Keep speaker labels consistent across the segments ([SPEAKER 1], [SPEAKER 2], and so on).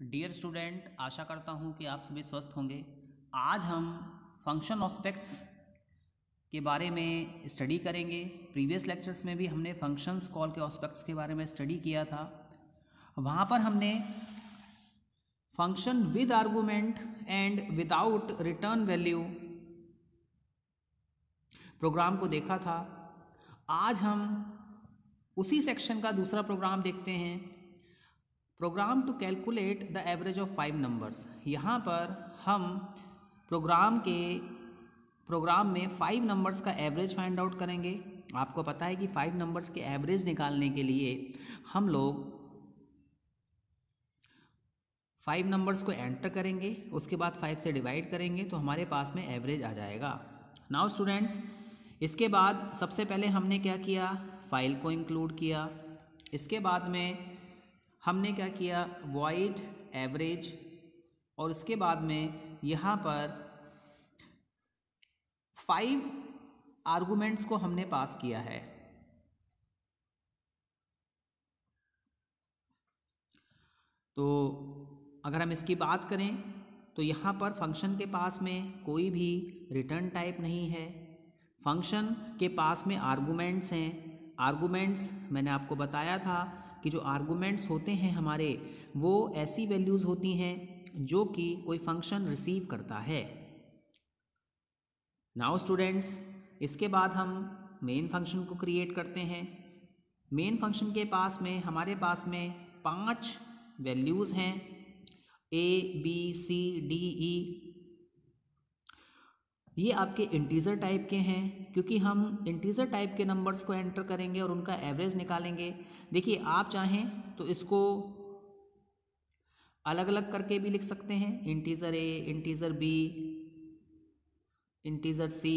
[SPEAKER 1] Dear student, आशा करता हूँ कि आप सभी स्वस्थ होंगे। आज हम फंक्शन ऑस्पेक्ट्स के बारे में स्टडी करेंगे। प्रीवियस लेक्चर्स में भी हमने फंक्शंस कॉल के ऑस्पेक्ट्स के बारे में स्टडी किया था। वहाँ पर हमने function with argument and without return value program को देखा था। आज हम उसी सेक्शन का दूसरा प्रोग्राम देखते हैं, program to calculate the average of 5 numbers. यहाँ पर हम प्रोग्राम में 5 नंबर्स का एवरेज फाइंड आउट करेंगे। आपको पता है कि 5 नंबर्स के एवरेज निकालने के लिए हम लोग 5 नंबर्स को एंटर करेंगे, उसके बाद 5 से डिवाइड करेंगे तो हमारे पास में एवरेज आ जाएगा। नाउ स्टूडेंट्स, इसके बाद सबसे पहले हमने क्या किया, फाइल को इंक्लूड किया। इसके बाद में हमने क्या किया, वॉइड एवरेज, और इसके बाद में यहाँ पर 5 आर्गुमेंट्स को हमने पास किया है। तो अगर हम इसकी बात करें तो यहाँ पर फंक्शन के पास में कोई भी रिटर्न टाइप नहीं है। फंक्शन के पास में आर्गुमेंट्स हैं। आर्गुमेंट्स मैंने आपको बताया था कि जो आर्गुमेंट्स होते हैं हमारे, वो ऐसी वैल्यूज़ होती हैं जो कि कोई फंक्शन रिसीव करता है। नाउ स्टूडेंट्स, इसके बाद हम मेन फंक्शन को क्रिएट करते हैं। मेन फंक्शन के पास में हमारे पास में 5 वैल्यूज़ हैं, A, B, C, D, E। ये आपके इंटीजर टाइप के हैं, क्योंकि हम इंटीजर टाइप के नंबर्स को एंटर करेंगे और उनका एवरेज निकालेंगे। देखिए, आप चाहें तो इसको अलग अलग करके भी लिख सकते हैं, integer A, integer B, integer C,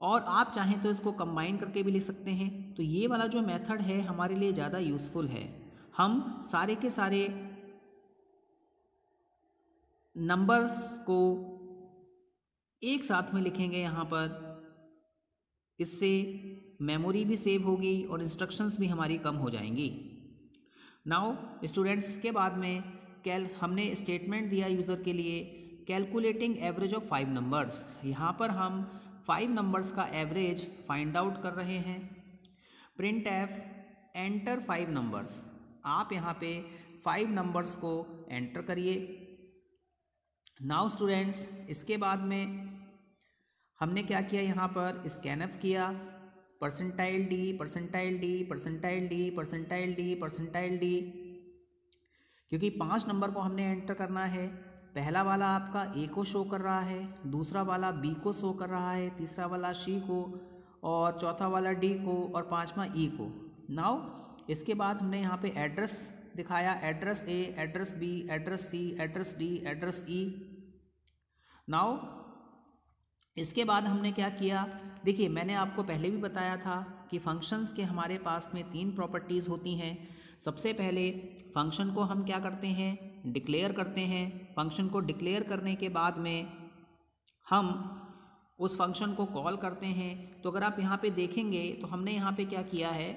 [SPEAKER 1] और आप चाहें तो इसको कंबाइन करके भी लिख सकते हैं। तो ये वाला जो मेथड है हमारे लिए ज़्यादा यूज़फुल है। हम सारे के सारे नंबर्स को एक साथ में लिखेंगे यहाँ पर। इससे मेमोरी भी सेव होगी और इंस्ट्रक्शंस भी हमारी कम हो जाएंगी। नाउ स्टूडेंट्स, के बाद में हमने स्टेटमेंट दिया यूज़र के लिए, कैलकुलेटिंग एवरेज ऑफ 5 नंबर्स। यहाँ पर हम 5 नंबर्स का एवरेज फाइंड आउट कर रहे हैं। Print F enter 5 numbers. आप यहाँ पे 5 नंबर्स को एंटर करिए। नाउ स्टूडेंट्स, इसके बाद में हमने क्या किया, यहाँ पर स्कैनफ किया, percentile D, percentile D, percentile D, percentile D, percentile D, क्योंकि 5 नंबर को हमने एंटर करना है। पहला वाला आपका ए को शो कर रहा है, दूसरा वाला बी को शो कर रहा है, तीसरा वाला सी को, और चौथा वाला डी को, और पांचवा ई को। नाउ इसके बाद हमने यहाँ पे एड्रेस दिखाया, address a, address b, address c, address d, address e. Now इसके बाद हमने क्या किया, देखिए मैंने आपको पहले भी बताया था कि फंक्शंस के हमारे पास में 3 प्रॉपर्टीज़ होती हैं। सबसे पहले फंक्शन को हम क्या करते हैं, डिक्लेयर करते हैं। फंक्शन को डिक्लेयर करने के बाद में हम उस फंक्शन को कॉल करते हैं। तो अगर आप यहाँ पे देखेंगे तो हमने यहाँ पे क्या किया है,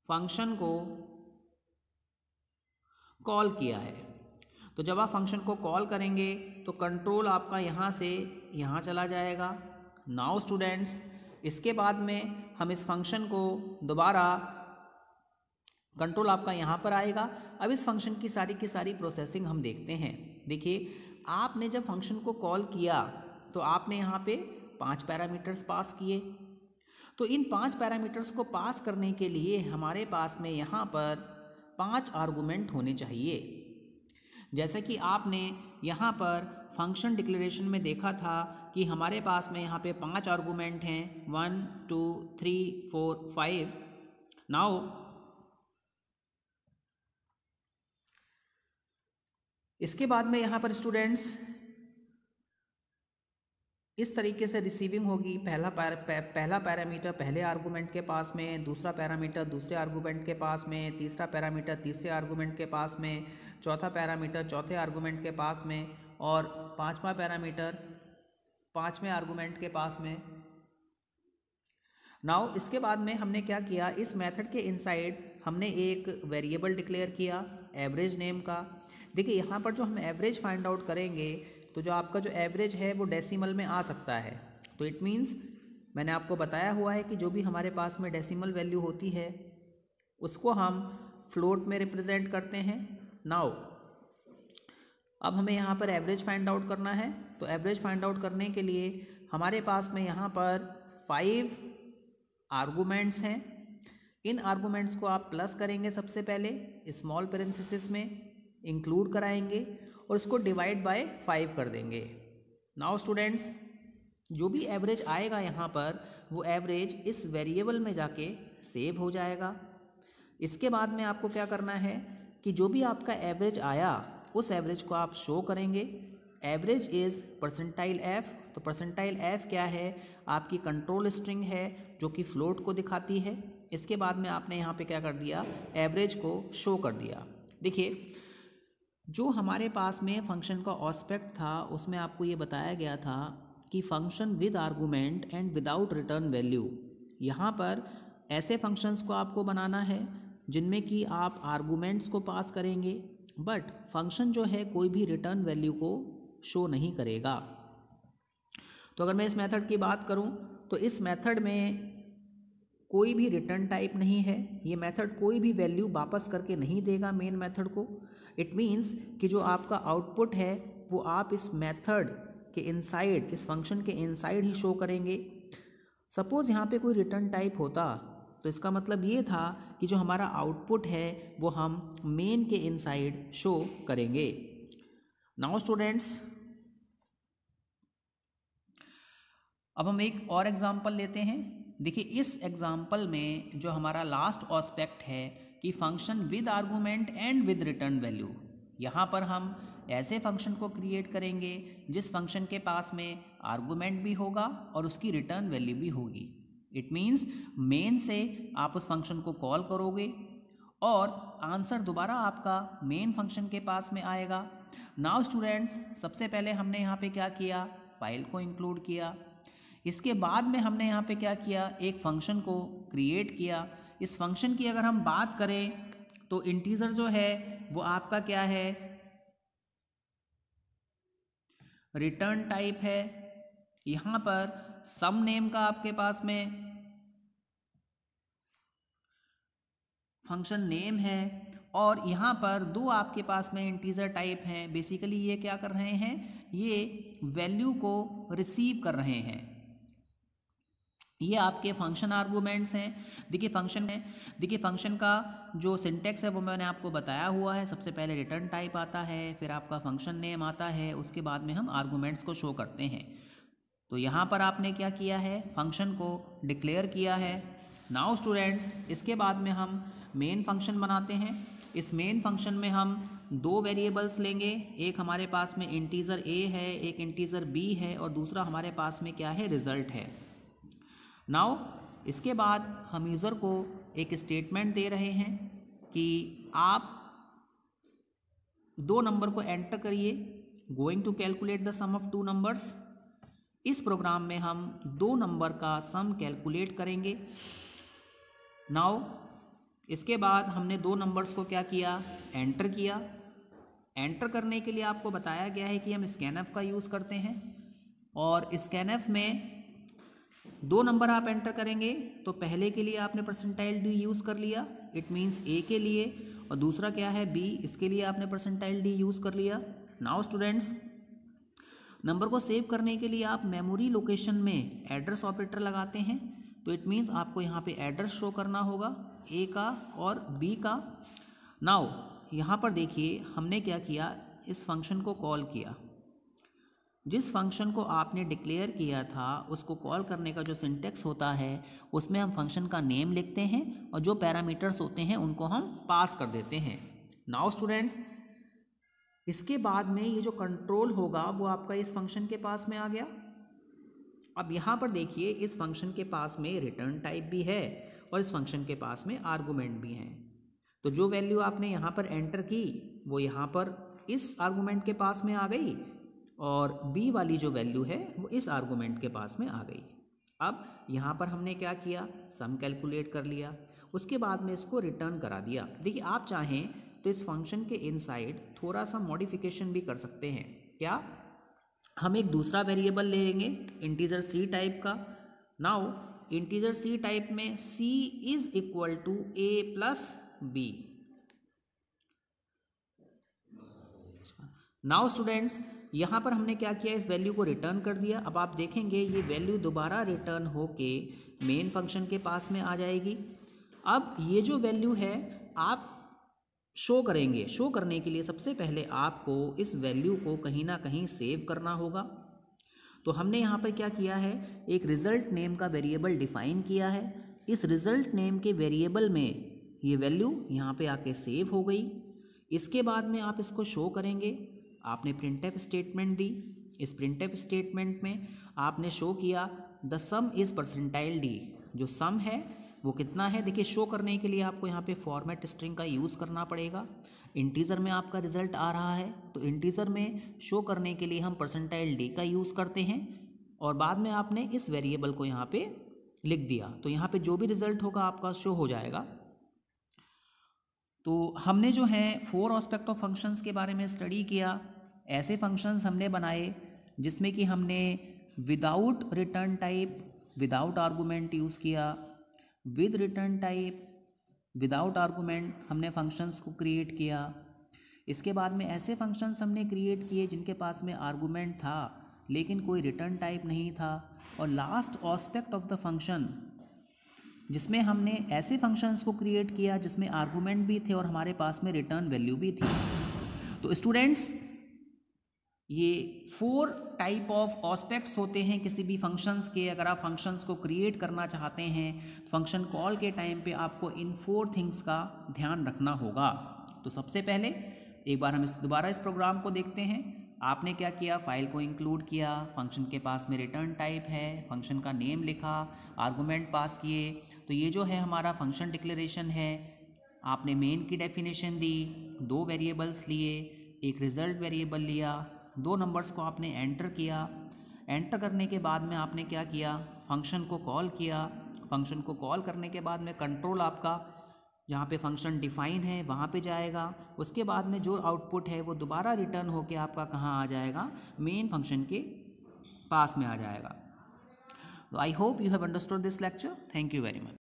[SPEAKER 1] फंक्शन को कॉल किया है। तो जब आप फंक्शन को कॉल करेंगे तो कंट्रोल आपका यहाँ से यहाँ चला जाएगा। नाउ स्टूडेंट्स, इसके बाद में हम इस फंक्शन को दोबारा, कंट्रोल आपका यहाँ पर आएगा। अब इस फंक्शन की सारी प्रोसेसिंग हम देखते हैं। देखिए, आपने जब फंक्शन को कॉल किया तो आपने यहाँ पे 5 पैरामीटर्स पास किए। तो इन 5 पैरामीटर्स को पास करने के लिए हमारे पास में यहाँ पर 5 आर्गुमेंट होने चाहिए। जैसे कि आपने यहाँ पर फंक्शन डिक्लेरेशन में देखा था कि हमारे पास में यहाँ पे 5 आर्गुमेंट हैं, 1 2 3 4 5। नाउ इसके बाद में यहाँ पर स्टूडेंट्स इस तरीके से रिसीविंग होगी। पहला पैरामीटर पहले आर्गुमेंट के पास में, दूसरा पैरामीटर दूसरे आर्गुमेंट के पास में, तीसरा पैरामीटर तीसरे आर्गुमेंट के पास में, चौथा पैरामीटर चौथे आर्गुमेंट के पास में, और पांचवा पैरामीटर पांचवें आर्गुमेंट के पास में। नाउ इसके बाद में हमने क्या किया, इस मेथड के इनसाइड हमने एक वेरिएबल डिक्लेयर किया एवरेज नेम का। देखिए यहाँ पर जो हम एवरेज फाइंड आउट करेंगे तो जो आपका जो एवरेज है वो डेसिमल में आ सकता है। तो इट मीन्स मैंने आपको बताया हुआ है कि जो भी हमारे पास में डेसिमल वैल्यू होती है उसको हम फ्लोट में रिप्रेजेंट करते हैं। नाउ अब हमें यहाँ पर एवरेज फाइंड आउट करना है। तो एवरेज फाइंड आउट करने के लिए हमारे पास में यहाँ पर 5 आर्गूमेंट्स हैं। इन आर्गूमेंट्स को आप प्लस करेंगे, सबसे पहले स्मॉल पैरेंथेसिस में इंक्लूड कराएंगे और उसको डिवाइड बाय 5 कर देंगे। नाउ स्टूडेंट्स, जो भी एवरेज आएगा यहाँ पर वो एवरेज इस वेरिएबल में जाके सेव हो जाएगा। इसके बाद में आपको क्या करना है कि जो भी आपका एवरेज आया उस एवरेज को आप शो करेंगे। Average is percentile F. तो परसेंटाइल एफ क्या है? आपकी कंट्रोल स्ट्रिंग है जो कि फ्लोट को दिखाती है। इसके बाद में आपने यहाँ पे क्या कर दिया, एवरेज को शो कर दिया। देखिए जो हमारे पास में फंक्शन का ऑस्पेक्ट था उसमें आपको ये बताया गया था कि function with argument and without return value. यहाँ पर ऐसे फंक्शंस को आपको बनाना है जिनमें कि आप आर्गूमेंट्स को पास करेंगे बट फंक्शन जो है कोई भी रिटर्न वैल्यू को शो नहीं करेगा। तो अगर मैं इस मेथड की बात करूं तो इस मेथड में कोई भी रिटर्न टाइप नहीं है। ये मेथड कोई भी वैल्यू वापस करके नहीं देगा मेन मेथड को। इट मीन्स कि जो आपका आउटपुट है वो आप इस मेथड के इनसाइड, इस फंक्शन के इनसाइड ही शो करेंगे। सपोज़ यहाँ पे कोई रिटर्न टाइप होता तो इसका मतलब ये था कि जो हमारा आउटपुट है वो हम मेन के इनसाइड शो करेंगे। नाउ स्टूडेंट्स, अब हम एक और एग्जांपल लेते हैं। देखिए इस एग्जांपल में जो हमारा लास्ट एस्पेक्ट है कि function with argument and with return value, यहाँ पर हम ऐसे फंक्शन को क्रिएट करेंगे जिस फंक्शन के पास में आर्गूमेंट भी होगा और उसकी रिटर्न वैल्यू भी होगी। इट मीन्स मेन से आप उस फंक्शन को कॉल करोगे और आंसर दोबारा आपका मेन फंक्शन के पास में आएगा। नाउ स्टूडेंट्स, सबसे पहले हमने यहाँ पे क्या किया, फाइल को इंक्लूड किया। इसके बाद में हमने यहाँ पे क्या किया, एक फंक्शन को क्रिएट किया। इस फंक्शन की अगर हम बात करें तो इंटीजर जो है वो आपका क्या है, रिटर्न टाइप है। यहाँ पर सम नेम का आपके पास में फंक्शन नेम है और यहाँ पर दो आपके पास में इंटीजर टाइप हैं। बेसिकली ये क्या कर रहे हैं, ये वैल्यू को रिसीव कर रहे हैं। ये आपके फंक्शन आर्गूमेंट्स हैं। देखिए फंक्शन का जो सिंटेक्स है वो मैंने आपको बताया हुआ है। सबसे पहले रिटर्न टाइप आता है, फिर आपका फंक्शन नेम आता है, उसके बाद में हम आर्गूमेंट्स को शो करते हैं। तो यहाँ पर आपने क्या किया है, फंक्शन को डिक्लेयर किया है। नाउ स्टूडेंट्स, इसके बाद में हम मेन फंक्शन बनाते हैं। इस मेन फंक्शन में हम दो वेरिएबल्स लेंगे। एक हमारे पास में इंटीजर a है, एक इंटीजर b है और दूसरा हमारे पास में क्या है, रिजल्ट है। नाउ इसके बाद हम यूज़र को एक स्टेटमेंट दे रहे हैं कि आप दो नंबर को एंटर करिए, going to calculate the sum of two numbers. इस प्रोग्राम में हम दो नंबर का सम कैलकुलेट करेंगे। नाउ इसके बाद हमने दो नंबर्स को क्या किया, एंटर किया। एंटर करने के लिए आपको बताया गया है कि हम स्कैनएफ का यूज़ करते हैं और स्कैनएफ में दो नंबर आप एंटर करेंगे तो पहले के लिए आपने परसेंटाइल डी यूज़ कर लिया, इट मीन्स ए के लिए, और दूसरा क्या है बी, इसके लिए आपने परसेंटाइल डी यूज़ कर लिया। नाउ स्टूडेंट्स, नंबर को सेव करने के लिए आप मेमोरी लोकेशन में एड्रेस ऑपरेटर लगाते हैं। तो इट मीन्स आपको यहाँ पे एड्रेस शो करना होगा ए का और बी का। नाउ यहाँ पर देखिए हमने क्या किया, इस फंक्शन को कॉल किया। जिस फंक्शन को आपने डिक्लेयर किया था उसको कॉल करने का जो सिंटेक्स होता है उसमें हम फंक्शन का नेम लिखते हैं और जो पैरामीटर्स होते हैं उनको हम पास कर देते हैं। नाउ स्टूडेंट्स, इसके बाद में ये जो कंट्रोल होगा वो आपका इस फंक्शन के पास में आ गया। अब यहाँ पर देखिए इस फंक्शन के पास में रिटर्न टाइप भी है और इस फंक्शन के पास में आर्गूमेंट भी हैं। तो जो वैल्यू आपने यहाँ पर एंटर की वो यहाँ पर इस आर्गूमेंट के पास में आ गई और b वाली जो वैल्यू है वो इस आर्गूमेंट के पास में आ गई। अब यहाँ पर हमने क्या किया, सम कैलकुलेट कर लिया। उसके बाद में इसको रिटर्न करा दिया। देखिए आप चाहें तो इस फंक्शन के इनसाइड थोड़ा सा मॉडिफिकेशन भी कर सकते हैं। क्या, हम एक दूसरा वेरिएबल ले लेंगे इंटीजर सी टाइप का। नाउ इंटीजर सी टाइप में c is equal to a plus b. Now students, यहाँ पर हमने क्या किया, इस वैल्यू को रिटर्न कर दिया। अब आप देखेंगे ये वैल्यू दोबारा रिटर्न होके मेन फंक्शन के पास में आ जाएगी। अब ये जो वैल्यू है आप शो करेंगे। शो करने के लिए सबसे पहले आपको इस वैल्यू को कहीं ना कहीं सेव करना होगा। तो हमने यहाँ पर क्या किया है, एक रिजल्ट नेम का वेरिएबल डिफाइन किया है। इस रिजल्ट नेम के वेरिएबल में ये वैल्यू यहाँ पे आके सेव हो गई। इसके बाद में आप इसको शो करेंगे। आपने प्रिंटफ स्टेटमेंट दी। इस प्रिंटफ स्टेटमेंट में आपने शो किया the some is percentile D. जो सम है वो कितना है, देखिए शो करने के लिए आपको यहाँ पे फॉर्मेट स्ट्रिंग का यूज़ करना पड़ेगा। इंटीजर में आपका रिजल्ट आ रहा है तो इंटीजर में शो करने के लिए हम परसेंटाइल डी का यूज़ करते हैं। और बाद में आपने इस वेरिएबल को यहाँ पे लिख दिया तो यहाँ पे जो भी रिजल्ट होगा आपका शो हो जाएगा। तो हमने जो है 4 एस्पेक्ट ऑफ फंक्शंस के बारे में स्टडी किया। ऐसे फंक्शंस हमने बनाए जिसमें कि हमने without return type, without argument use किया, with return type, without argument हमने फंक्शंस को क्रिएट किया। इसके बाद में ऐसे फंक्शंस हमने क्रिएट किए जिनके पास में आर्गूमेंट था लेकिन कोई रिटर्न टाइप नहीं था। और last aspect of the function जिसमें हमने ऐसे फंक्शंस को क्रिएट किया जिसमें आर्गूमेंट भी थे और हमारे पास में रिटर्न वैल्यू भी थी। तो स्टूडेंट्स, ये 4 टाइप ऑफ एस्पेक्ट्स होते हैं किसी भी फंक्शंस के। अगर आप फंक्शंस को क्रिएट करना चाहते हैं तो फंक्शन कॉल के टाइम पे आपको इन 4 थिंग्स का ध्यान रखना होगा। तो सबसे पहले एक बार हम दोबारा इस प्रोग्राम को देखते हैं। आपने क्या किया, फाइल को इंक्लूड किया, फंक्शन के पास में रिटर्न टाइप है, फंक्शन का नेम लिखा, आर्गूमेंट पास किए। तो ये जो है हमारा फंक्शन डिक्लेरेशन है। आपने मेन की डेफिनेशन दी, 2 वेरिएबल्स लिए, एक रिजल्ट वेरिएबल लिया, 2 नंबर्स को आपने एंटर किया। एंटर करने के बाद में आपने क्या किया, फंक्शन को कॉल किया। फंक्शन को कॉल करने के बाद में कंट्रोल आपका जहाँ पे फंक्शन डिफाइन है वहाँ पे जाएगा। उसके बाद में जो आउटपुट है वो दोबारा रिटर्न होके आपका कहाँ आ जाएगा, मेन फंक्शन के पास में आ जाएगा। तो I hope you have understood this lecture. Thank you very much.